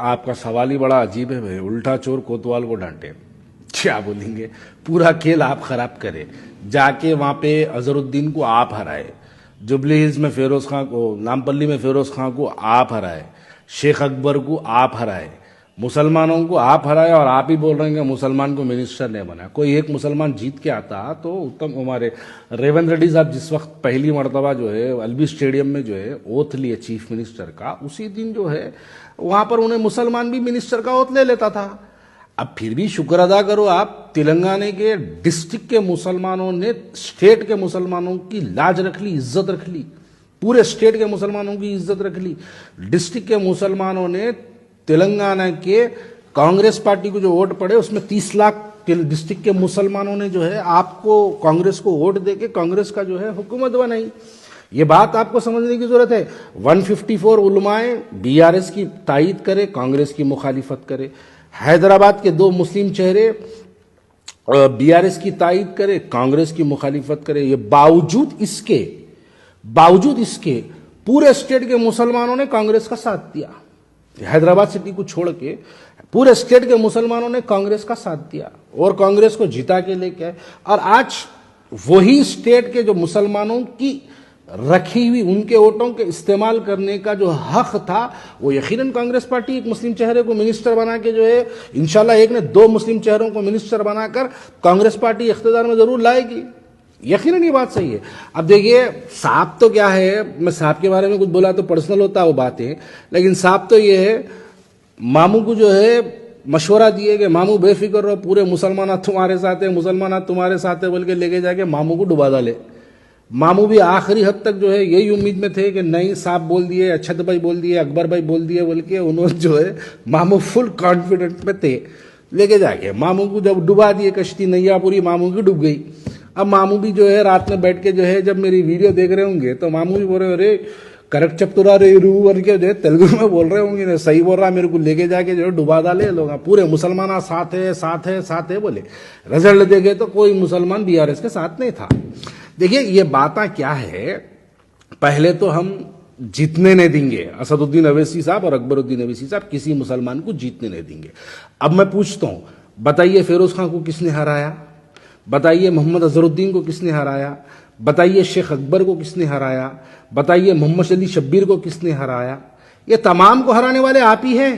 आपका सवाल ही बड़ा अजीब है भाई। उल्टा चोर कोतवाल को डांटे, क्या बोलेंगे? पूरा खेल आप खराब करे। जाके वहां पे अजहरुद्दीन को आप हराए, जुबली हिल्स में फिरोज खां को, नामपल्ली में फिरोज खां को आप हराए, शेख अकबर को आप हराए, मुसलमानों को आप हराए, और आप ही बोल रहे हैं कि मुसलमान को मिनिस्टर नहीं बनाया। कोई एक मुसलमान जीत के आता तो उत्तम हमारे रेवंत रेड्डी साहब जिस वक्त पहली मरतबा जो है अल्बी स्टेडियम में जो है ओथ लिए चीफ मिनिस्टर का, उसी दिन जो है वहां पर उन्हें मुसलमान भी मिनिस्टर का ओथ ले लेता था। अब फिर भी शुक्र अदा करो आप, तेलंगाना के डिस्ट्रिक्ट के मुसलमानों ने स्टेट के मुसलमानों की लाज रख ली, इज्जत रख ली, पूरे स्टेट के मुसलमानों की इज्जत रख ली। डिस्ट्रिक्ट के मुसलमानों ने तेलंगाना के कांग्रेस पार्टी को जो वोट पड़े उसमें 30 लाख डिस्ट्रिक्ट के मुसलमानों ने जो है आपको कांग्रेस को वोट देके कांग्रेस का जो है हुकूमत बनाई। ये बात आपको समझने की जरूरत है। 154 उलमाए बीआरएस की तायीद करे, कांग्रेस की मुखालिफत करे। हैदराबाद के 2 मुस्लिम चेहरे बीआरएस की तायीद करे, कांग्रेस की मुखालिफत करे। ये बावजूद इसके पूरे स्टेट के मुसलमानों ने कांग्रेस का साथ दिया। हैदराबाद सिटी को छोड़ के पूरे स्टेट के मुसलमानों ने कांग्रेस का साथ दिया और कांग्रेस को जिता के लेके आए। और आज वही स्टेट के जो मुसलमानों की रखी हुई उनके वोटों के इस्तेमाल करने का जो हक था, वो यकीनन कांग्रेस पार्टी एक मुस्लिम चेहरे को मिनिस्टर बना के जो है इंशाल्लाह एक ने 2 मुस्लिम चेहरों को मिनिस्टर बनाकर कांग्रेस पार्टी इख्तियार में जरूर लाएगी। यकीनन ये बात सही है। अब देखिए, साहब तो क्या है, मैं साहब के बारे में कुछ बोला तो पर्सनल होता है वो बातें, लेकिन साहब तो ये है, मामू को जो है मशवरा दिए कि मामू बेफिक्र रहो, पूरे मुसलमान तुम्हारे साथ है, मुसलमान तुम्हारे साथ है बोल के लेके जाके मामू को डुबा डाले। मामू भी आखिरी हद तक जो है यही उम्मीद में थे कि नहीं, साहब बोल दिए, अच्छत भाई बोल दिए, अकबर भाई बोल दिए बोल के उन्होंने जो है मामू फुल कॉन्फिडेंट में थे। लेके जाके मामू को जब डुबा दिए, कश्ती नैया पूरी मामू की डूब गई। अब मामू भी जो है रात में बैठ के जो है जब मेरी वीडियो देख रहे होंगे तो मामू भी बोल रहे, अरे करेक्ट चपतुरा रे रू करके जो है तेलुगु में बोल रहे होंगे, सही बोल रहा, मेरे को लेके जाके जो है डुबा डाले लोग, पूरे मुसलमान साथ है साथ है साथ है बोले। रिजल्ट देखे तो कोई मुसलमान बीआरएस के साथ नहीं था। देखिए ये बातें क्या है, पहले तो हम जीतने नहीं देंगे, असदुद्दीन अवैसी साहब और अकबरुद्दीन अवैसी साहब किसी मुसलमान को जीतने नहीं देंगे। अब मैं पूछता हूं, बताइए फिरोज खां को किसने हराया? बताइए मोहम्मद अजहरुद्दीन को किसने हराया? बताइए शेख अकबर को किसने हराया? बताइए मोहम्मद अली शब्बीर को किसने हराया? ये तमाम को हराने वाले आप ही हैं,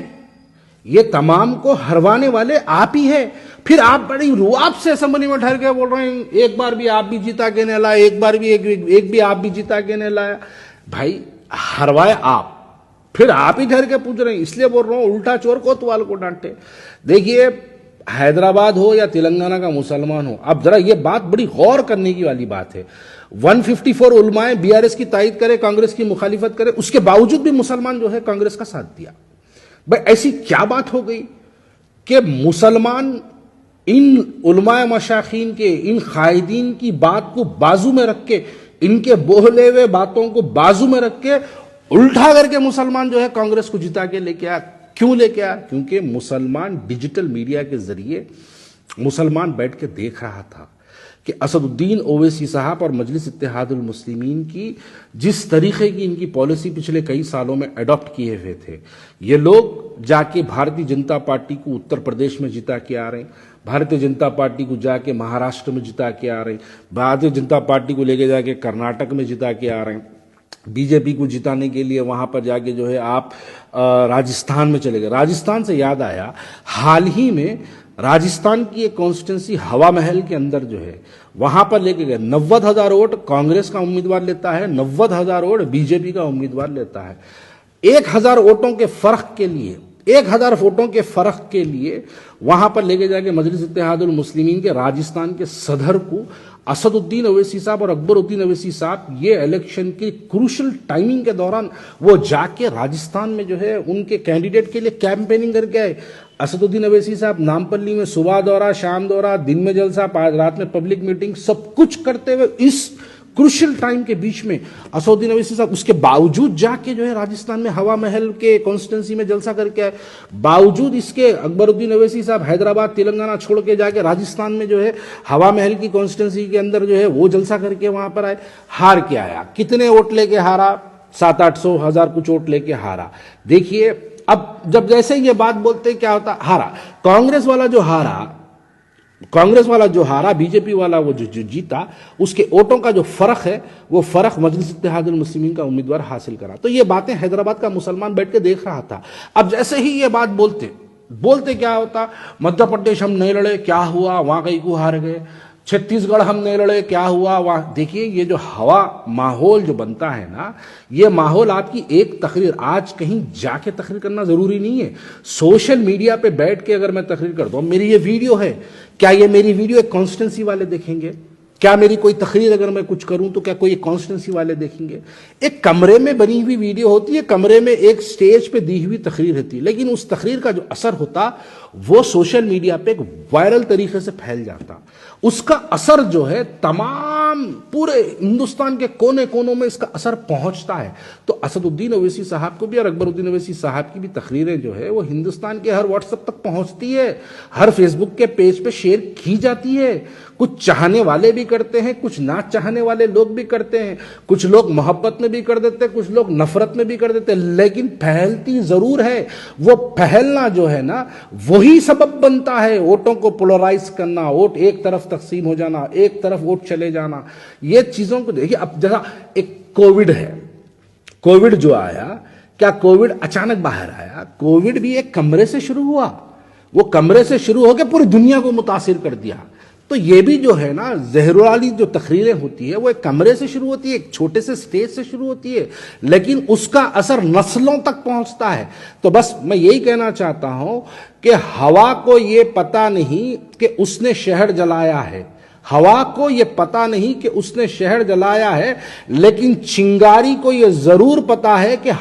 ये तमाम को हरवाने वाले आप ही हैं। फिर आप बड़ी रुआब से असेंबली में ठहर के बोल रहे हैं एक बार भी आप भी जीता के नहीं लाया, एक बार भी एक भी आप भी जीता के नहीं लाया। भाई हरवाए आप, फिर आप ही ठहर के पूछ रहे हैं, इसलिए बोल रहा हूं उल्टा चोर कोतवाल को डांटे। देखिए हैदराबाद हो या तेलंगाना का मुसलमान हो, अब जरा ये बात बड़ी गौर करने की वाली बात है। 154 उलमाए बीआरएस की तायीद करे, कांग्रेस की मुखालिफत करे, उसके बावजूद भी मुसलमान जो है कांग्रेस का साथ दिया। भाई ऐसी क्या बात हो गई कि मुसलमान इन उलमाए मशाखीन के, इन कायदीन की बात को बाजू में रख के, इनके बोले हुए बातों को बाजू में रख के उल्टा करके मुसलमान जो है कांग्रेस को जिता के लेके आया। क्यों लेके आया? क्योंकि मुसलमान डिजिटल मीडिया के जरिए मुसलमान बैठ के देख रहा था कि असदुद्दीन ओवैसी साहब और मजलिस इत्तेहादुल मुस्लिमीन की जिस तरीके की इनकी पॉलिसी पिछले कई सालों में अडॉप्ट किए हुए थे, ये लोग जाके भारतीय जनता पार्टी को उत्तर प्रदेश में जिता के आ रहे हैं, भारतीय जनता पार्टी को जाके महाराष्ट्र में जिता के आ रहे हैं, भारतीय जनता पार्टी को लेके जाके कर्नाटक में जिता के आ रहे हैं, बीजेपी को जिताने के लिए वहां पर जाके जो है आप राजस्थान में चले गए। राजस्थान से याद आया, हाल ही में राजस्थान की एक कॉन्स्टिट्यूंसी हवा महल के अंदर जो है वहां पर लेके गए। 90,000 वोट कांग्रेस का उम्मीदवार लेता है, 90,000 वोट बीजेपी का उम्मीदवार लेता है। 1,000 वोटों के फर्क के लिए, 1,000 वोटों के फर्क के लिए वहां पर लेके जाके मजलिस इत्तेहादुल मुस्लिमीन के राजस्थान के सदर को असदुद्दीन अवैसी साहब और अकबरुद्दीन अवैसी साहब ये इलेक्शन की क्रूशल टाइमिंग के दौरान वो जाके राजस्थान में जो है उनके कैंडिडेट के लिए कैंपेनिंग करके आए। असदुद्दीन अवैसी साहब नामपल्ली में सुबह दौरा, शाम दौरा, दिन में जलसा, रात में पब्लिक मीटिंग, सब कुछ करते हुए इस क्रूशियल टाइम के बीच में असदुद्दीन अवैसी साहब उसके बावजूद जाके जो है राजस्थान में हवा महल के कॉन्स्टिट्यूंसी में जलसा करके आए। बावजूद इसके अकबरुद्दीन अवैसी साहब हैदराबाद तेलंगाना छोड़ के जाके राजस्थान में जो है हवा महल की कॉन्स्टिट्यूंसी के अंदर जो है वो जलसा करके वहां पर आए। हार के आया, कितने वोट लेके हारा? 700-800 हजार कुछ वोट लेके हारा। देखिए अब जब जैसे ये बात बोलते क्या होता, हारा कांग्रेस वाला जो हारा बीजेपी वाला वो जो जीता, उसके वोटों का जो फर्क है वो फर्क मजलिस इत्तेहादुल मुस्लिमीन का उम्मीदवार हासिल करा। तो ये बातें हैदराबाद का मुसलमान बैठ के देख रहा था। अब जैसे ही ये बात बोलते क्या होता, मध्य प्रदेश हम नहीं लड़े, क्या हुआ, वहां कहीं को हार गए, छत्तीसगढ़ हम नहीं लड़े, क्या हुआ वहां। देखिए ये जो हवा माहौल जो बनता है ना, ये माहौल आपकी एक तकरीर, आज कहीं जाके तकरीर करना जरूरी नहीं है, सोशल मीडिया पे बैठ के अगर मैं तकरीर कर दूं, मेरी ये वीडियो है, क्या ये मेरी वीडियो एक कॉन्स्टिट्यूंसी वाले देखेंगे? क्या मेरी कोई तकरीर अगर मैं कुछ करूं तो क्या कोई कॉन्स्टिट्यूंसी वाले देखेंगे? एक कमरे में बनी हुई वीडियो होती है, कमरे में एक स्टेज पे दी हुई तकरीर होती है, लेकिन उस तकरीर का जो असर होता वो सोशल मीडिया पे एक वायरल तरीके से फैल जाता। उसका असर जो है तमाम पूरे हिंदुस्तान के कोने कोनों में इसका असर पहुंचता है। तो असदुद्दीन ओवैसी साहब को भी और अकबरुद्दीन ओवैसी साहब की भी तकरीरें जो है वो हिंदुस्तान के हर व्हाट्सएप तक पहुंचती है, हर फेसबुक के पेज पे शेयर की जाती है। कुछ चाहने वाले भी करते हैं, कुछ ना चाहने वाले लोग भी करते हैं, कुछ लोग मोहब्बत में भी कर देते हैं, कुछ लोग नफरत में भी कर देते हैं, लेकिन फैलती जरूर है। वो फैलना जो है ना वही सबब बनता है वोटों को पोलराइज करना, वोट एक तरफ तकसीम हो जाना, एक तरफ वोट चले जाना। ये चीजों को देखिए, अब जैसा एक कोविड है, कोविड जो आया, क्या कोविड अचानक बाहर आया? कोविड भी एक कमरे से शुरू हुआ, वो कमरे से शुरू होकर पूरी दुनिया को मुतासिर कर दिया। तो ये भी जो है ना जहर वाली जो तकरीरें होती है वो एक कमरे से शुरू होती है, एक छोटे से स्टेज से शुरू होती है, लेकिन उसका असर नस्लों तक पहुंचता है। तो बस मैं यही कहना चाहता हूं कि हवा को ये पता नहीं कि उसने शहर जलाया है, हवा को ये पता नहीं कि उसने शहर जलाया है, लेकिन चिंगारी को ये जरूर पता है कि